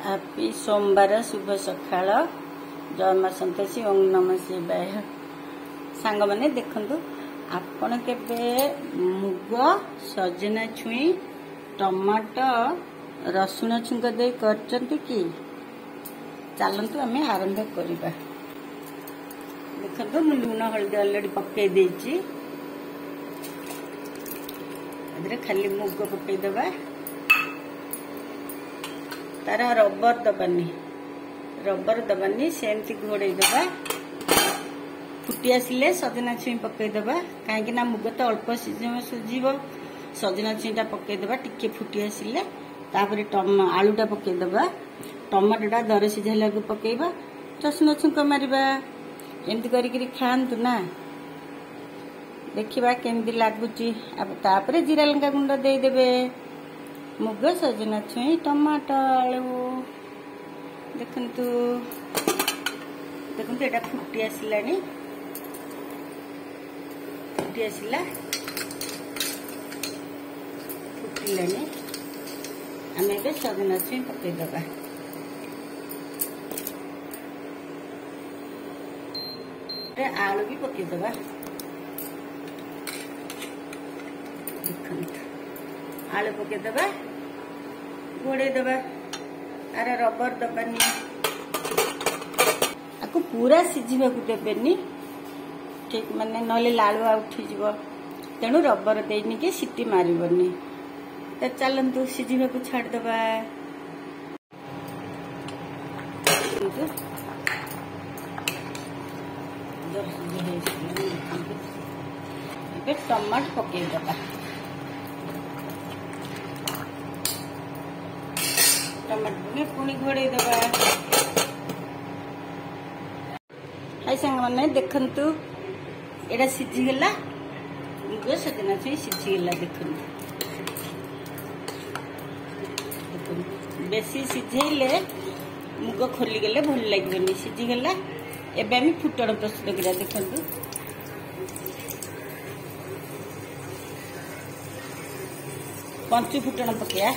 Happy सोमवार शुभ सकाळ जय मां संतोषी ओम नमः शिवाय। सांग माने देखंतु आपण केबे मुग सजना छुई टमाटो रसुण छुंक दे करचंती कि चलंतु आमे आरंभ करिबा। देखंतु मु लूण हळदी ऑलरेडी पक्के देछि एदरे खाली मुग पक्के दबा तारा रबर दबानी सेमती घोड़े दबा फुटी आसिले सजना छुई पकई दबा कहीं मुग तो अल्प सुझीब सजना छुईटा पकई दबा टिके फुटी आसिले तापर आलूटा पकई दबा टमाटोटा दर सिझाला पकईबा रसुण छुंक मारिबा एमती करी खातु ना देखिबा केमती लागुची। तापर जीरा लंका गुंड दे देबे मुग सजना छुई टमाटो आलू देखंतु देखंतु एटा फुटी आसिलानी फुटिलानी आमे बे सजना छुई पकई दबा आलू भी पकई दबा देखंतु आलू पकई दबा घोड़े दबा तार रबर दबानी आपको पूरा सिझा देवेनि ठीक माने नले लालुआ उठीज तेणु रबर देनी के सीटी मारबनी तो चलतु सिझा को छाड़दबा। टमाटो पकई दबा टमाटो पुणी घोड़े दबा। हाय सांग माने देखंतु एडा सिझीगला मुग सजना छुई सिझीगला देखंतु बेसी सिझेले मुग खोली गले भल लागबनी सिझीगला एबे आमी फुटण प्रस्तुत करा देखंतु पंचु फुटण पकया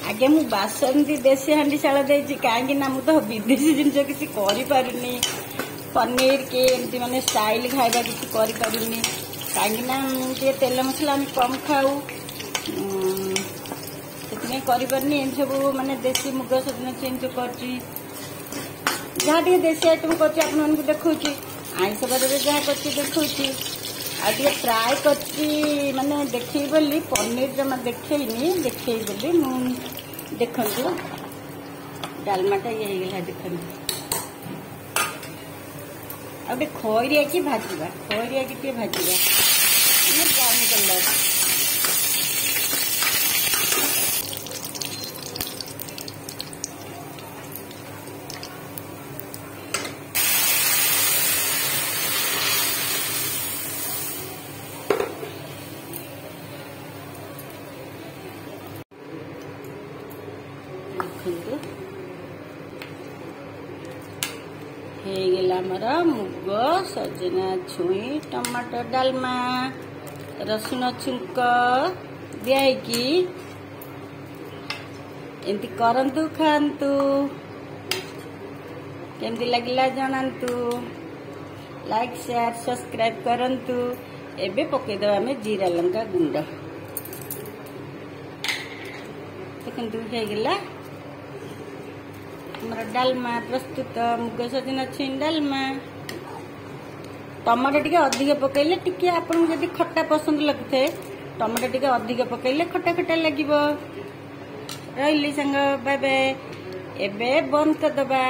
आगे मु बासंती देशी हांडी शाला देछि काहे ना मु तो विदेशी जिनस किसी करि पारुनी पनीर के एमती माने स्टाइल खाइबा किसी करि पारुनी काहे ना के तेल मसला हम कम खाऊ सेतने करि पारुनी एन सब माने देशी मुग सजना चेंज करछि जहाँ टे देशी आइटम करछि आपन मन को देखौछि आइस बारे जहाँ करछि देखौछि आ टे ट्राई करछि माने देखै बोली पनीर जमा देखैनी देखै बोली मु देखंतु डालमाटा ये गला देखंतु अब खोरिया की भाजीबा खोरिया की ते भाजीबा ये ब्राउन कलर हमारा मुग सजना छुई टमाटो डालमा रसुण छुंक दियाकी एमती करंतु खांतु केमती लगिला जनांतु लाइक शेयर सब्सक्राइब करंतु। एबे पकेदबा हमें जीरा लंका गुंड देखंतु हे गेला हमारा डालमा प्रस्तुत मुग सजना छुई डालमा। टमाटो टिके अधिक पकईले टिके आपन जदि खट्टा पसंद लगथे टमाटो टिके अधिक पकईले खट्टा खट्टा लागिबो। रहिली संग बाय बाय एबे बंद कर दबा।